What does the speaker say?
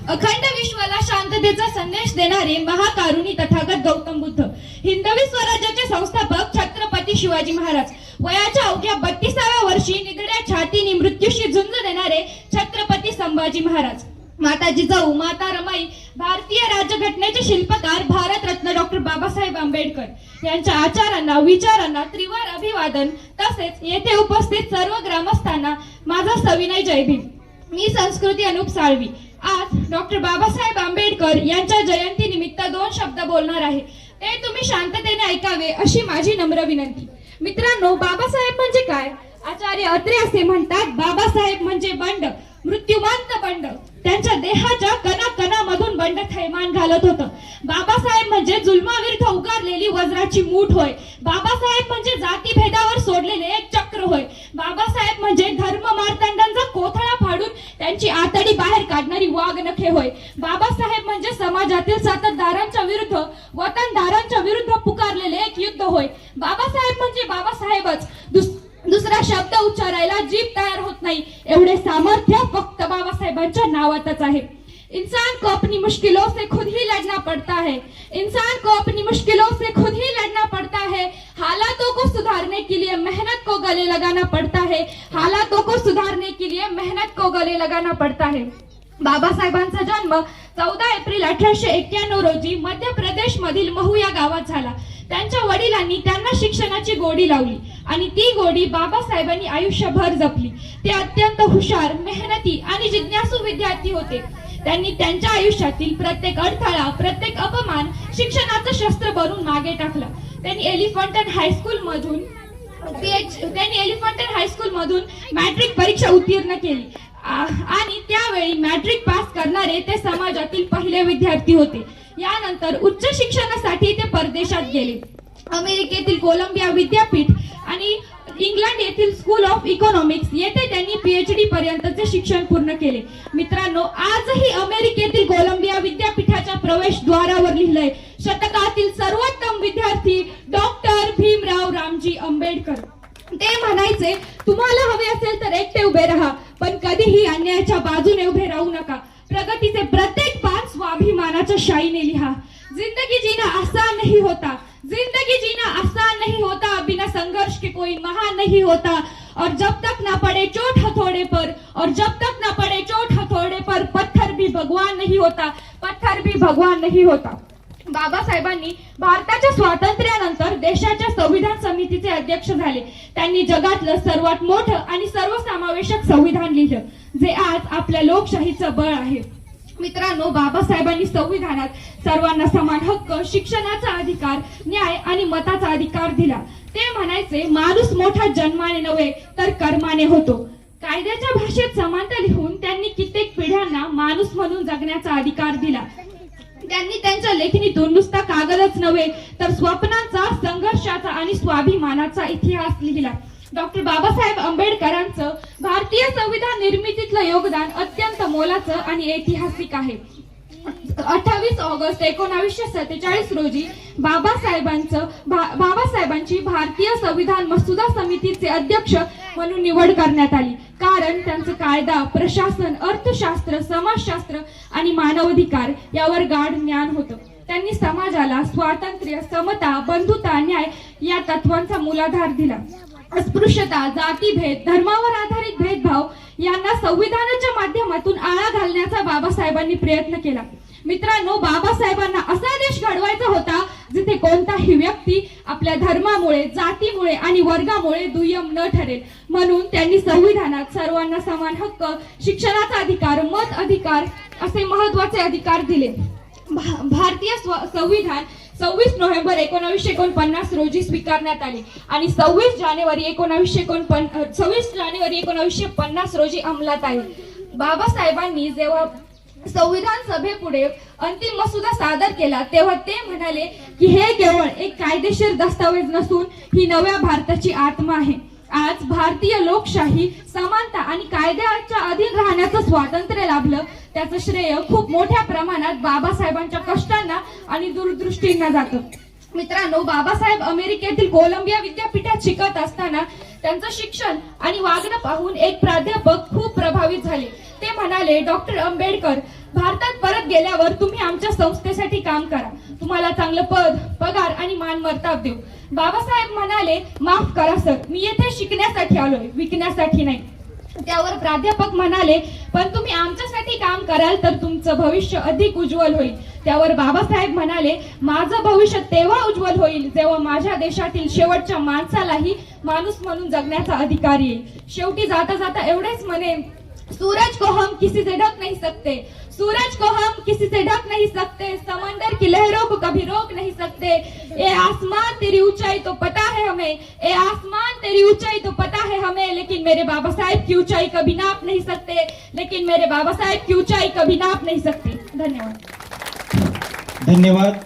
अखंड विश्वाला शांततेचा संदेश देणारे महाकारुणी तथागत गौतम बुद्ध, हिंदवी स्वराज्याचे संस्थापक छत्रपती शिवाजी महाराज, वयाच्या अवघ्या 32व्या वर्षी निधड्या छातीने मृत्यूशी झुंज देणारे छत्रपती संभाजी महाराज, माता जिजाऊ, माता रमाई, भारतीय राज्यघटनेचे शिल्पकार भारतरत्न डॉक्टर बाबासाहेब आंबेडकर यांच्या आचारांना विचारांना त्रिवार अभिवादन, तसेच येथे उपस्थित सर्व ग्रामस्थांना माझा सविनय जय भीम. मी संस्कृती अनुप साळवी आज डॉक्टर बाबासाहेब आंबेडकर यांच्या जयंती निमित्त 2 शब्द बोलणार आहे. ते तुम्ही शांततेने ऐकावे अशी माझी नम्र विनंती. मित्रांनो, बाबासाहेब म्हणजे काय? आचार्य अत्रे असे म्हणतात, बाबासाहेब म्हणजे बंड, मृत्युवंत बंड. त्यांच्या देहाच्या कणाकणामधून बंड थैमान घालत होतं. बाबासाहेब म्हणजे जुलमाविरुद्ध उगारलेली वज्राची मूठ होय. बाबासाहेब म्हणजे जातीभेदावर सोडलेले एक चक्र होय. बाबासाहेब म्हणजे धर्म मार्तंडांचा कोथळा फाडून त्यांची आतडी बाहेर काढणारी वाघनखे होय. बाबासाहेब म्हणजे समाजातील साततदारांच्या विरुद्ध, वतनदारांच्या विरुद्ध पुकारलेले एक युद्ध होय. बाबासाहेब म्हणजे बाबासाहेबच. दुसरा शब्द उच्चारायला जीभ तयार होत नाही, एवढे सामर्थ्य फक्त बाबासाहेबांच्या नावातच आहे. इंसान को अपनी मुश्किलों से खुद ही लड़ना पड़ता है. इंसान को अपनी मुश्किलों से खुद ही लड़ना पड़ता है. हालातों को सुधारने के लिए मेहनत को गले लगाना पड़ता है. हालातों को सुधारने के लिए मेहनत को गले लगाना पड़ता है. बाबासाहेबांचा जन्म 14 एप्रिल 1891 रोजी मध्य प्रदेश मधील महू या गावात झाला. त्यांच्या वडिलांनी त्यांना शिक्षणाची गोडी लावली आणि ती गोडी बाबासाहेबांनी आयुष्यभर जपली. ते अत्यंत हुशार, मेहनती आणि जिज्ञासू विद्यार्थी होते. त्यांनी त्यांच्या आयुष्यातील प्रत्येक अडथळा, प्रत्येक अपमान शिक्षणाचं शस्त्र बनवून मागे टाकला. त्यांनी एलिफंटन हायस्कूल मधून मॅट्रिक परीक्षा उत्तीर्ण केली आणि त्यावेळी मॅट्रिक पास करणारे ते समाजातील पहिले विद्यार्थी होते. यानंतर उच्च शिक्षणासाठी ते परदेशात गेले. अमेरिकेतील कोलंबिया विद्यापीठ आणि इंग्लंड येथील स्कूल ऑफ इकॉनॉमिक्स येथे त्यांनी PhD पर्यंतचे शिक्षण पूर्ण केले. मित्रांनो, आजही अमेरिकेतील कोलंबिया विद्यापीठाच्या प्रवेशद्वारावर लिहिलंय, शतकातील सर्वोत्तम विद्यार्थी डॉक्टर भीमराव रामजी आंबेडकर. ते म्हणायचे, तुम्हाला हवे असेल तर एकटे उभे राहा, पण कधीही अन्यायाच्या बाजूने उभे राहू नका. प्रगतीचे प्रत्येक पान स्वाभिमानाच्या शाईने लिहा. जिंदगी जीना आसान नहीं होता, जिंदगी जीना आसान नहीं होता, बिना संघर्ष के कोई महान नहीं होता. और जब तक ना पड़े चोट हथौड़े पर, और जब तक ना पड़े चोट हथौड़े पर, पत्थर भी भगवान नहीं होता, पत्थर भी भगवान नहीं होता. बाबासाहेबांनी भारताच्या स्वातंत्र्यानंतर देशाच्या संविधान समितीचे अध्यक्ष झाले. त्यांनी जगातलं सर्वात मोठं आणि सर्वसमावेशक संविधान लिहिलं, जे आज आपल्या लोकशाहीचं बळ आहे. मित्रांनो, बाबासाहेबांनी संविधानात सर्वांना समान हक्क, शिक्षणाचा अधिकार, न्याय आणि मताचा अधिकार दिला. ते म्हणायचे, माणूस मोठा जन्माने नव्हे तर कर्माने होतो. कायद्याच्या भाषेत समानता लिहून त्यांनी कित्येक पिढ्यांना माणूस म्हणून जगण्याचा अधिकार दिला. त्यांनी त्यांच्या लेखणीतून नुसता कागदच नव्हे तर स्वप्नांचा, संघर्षाचा आणि स्वाभिमानाचा इतिहास लिहिला. डॉक्टर बाबासाहेब आंबेडकरांचं भारतीय संविधान निर्मितीतलं योगदान अत्यंत मोलाचं आणि ऐतिहासिक आहे. 28 ऑगस्ट 1947 रोजी बाबासाहेबांची भारतीय संविधान मसुदा समितीचे अध्यक्ष म्हणून निवड करण्यात आली. कारण त्यांचं कायदा, प्रशासन, अर्थशास्त्र, समाजशास्त्र आणि मानवाधिकार यावर गाढ ज्ञान होतं. त्यांनी समाजाला स्वातंत्र्य, समता, बंधुता, न्याय या तत्वांचा मूलाधार दिला. अस्पृश्यता, जातीभेद, धर्मावर आधारित भेदभाव यांना संविधानाच्या माध्यमातून आळा घालण्याचा बाबासाहेबांनी प्रयत्न केला. मित्रांनो, बाबासाहेबांना असा देश घडवायचा होता जिथे कोणताही व्यक्ती आपल्या धर्मामुळे, जातीमुळे आणि वर्गामुळे दुय्यम न ठरेल. म्हणून त्यांनी संविधानात सर्वांना समान हक्क, शिक्षणाचा अधिकार, मत अधिकार असे महत्वाचे अधिकार दिले. भारतीय संविधान 26 नोव्हेंबर 1949 रोजी स्वीकारण्यात आले आणि 26 जानेवारी 1950 रोजी अंमलात आले. बाबासाहेबांनी जेव्हा संविधान सभेपुढे अंतिम मसुदा सादर केला तेव्हा ते म्हणाले की हे केवळ एक कायदेशीर दस्तावेज नसून ही नव्या भारताची आत्मा आहे. आज भारतीय लोकशाही, समानता आणि कायद्याच्या अधीन राहण्याचं स्वातंत्र्य लाभलं, त्याचं श्रेय खूप मोठ्या प्रमाणात बाबासाहेबांच्या कष्टांना आणि दूरदृष्टींना जातं. मित्रांनो, बाबासाहेब अमेरिकेतील कोलंबिया विद्यापीठात शिकत असताना त्यांचं शिक्षण आणि वागणं पाहून एक प्राध्यापक खूप प्रभावित झाले. ते म्हणाले, डॉक्टर आंबेडकर भारतात परत गेल्यावर तुम्ही आमच्या संस्थेसाठी काम करा, तुम्हाला चांगलं पद, पगार आणि मान मर्ताब देऊ. बाबासाहेब म्हणाले, माफ करा सर, मी येथे शिकण्यासाठी आलोय, विकण्यासाठी नाही. त्यावर प्राध्यापक म्हणाले, पण तुम्ही आमच्यासाठी काम कराल तर तुमचं भविष्य अधिक उज्ज्वल होईल. त्यावर बाबासाहेब म्हणाले, माझं भविष्य तेव्हा उज्ज्वल होईल जेव्हा माझ्या देशातील शेवटच्या माणसालाही माणूस म्हणून जगण्याचा अधिकार येईल. शेवटी जाता जाता एवढेच म्हणे, सूरज को हम किसी से ढक नहीं सकते, सूरज को हम किसी से ढक नहीं सकते, समंदर की लहरों को कभी रोक नहीं सकते. ए आसमान तेरी ऊंचाई तो पता है हमें, ए आसमान तेरी ऊंचाई तो पता है हमें, लेकिन मेरे बाबा साहेब की ऊंचाई कभी नाप नहीं सकते, लेकिन मेरे बाबा साहेब की ऊंचाई कभी नाप नहीं सकते. धन्यवाद. धन्यवाद.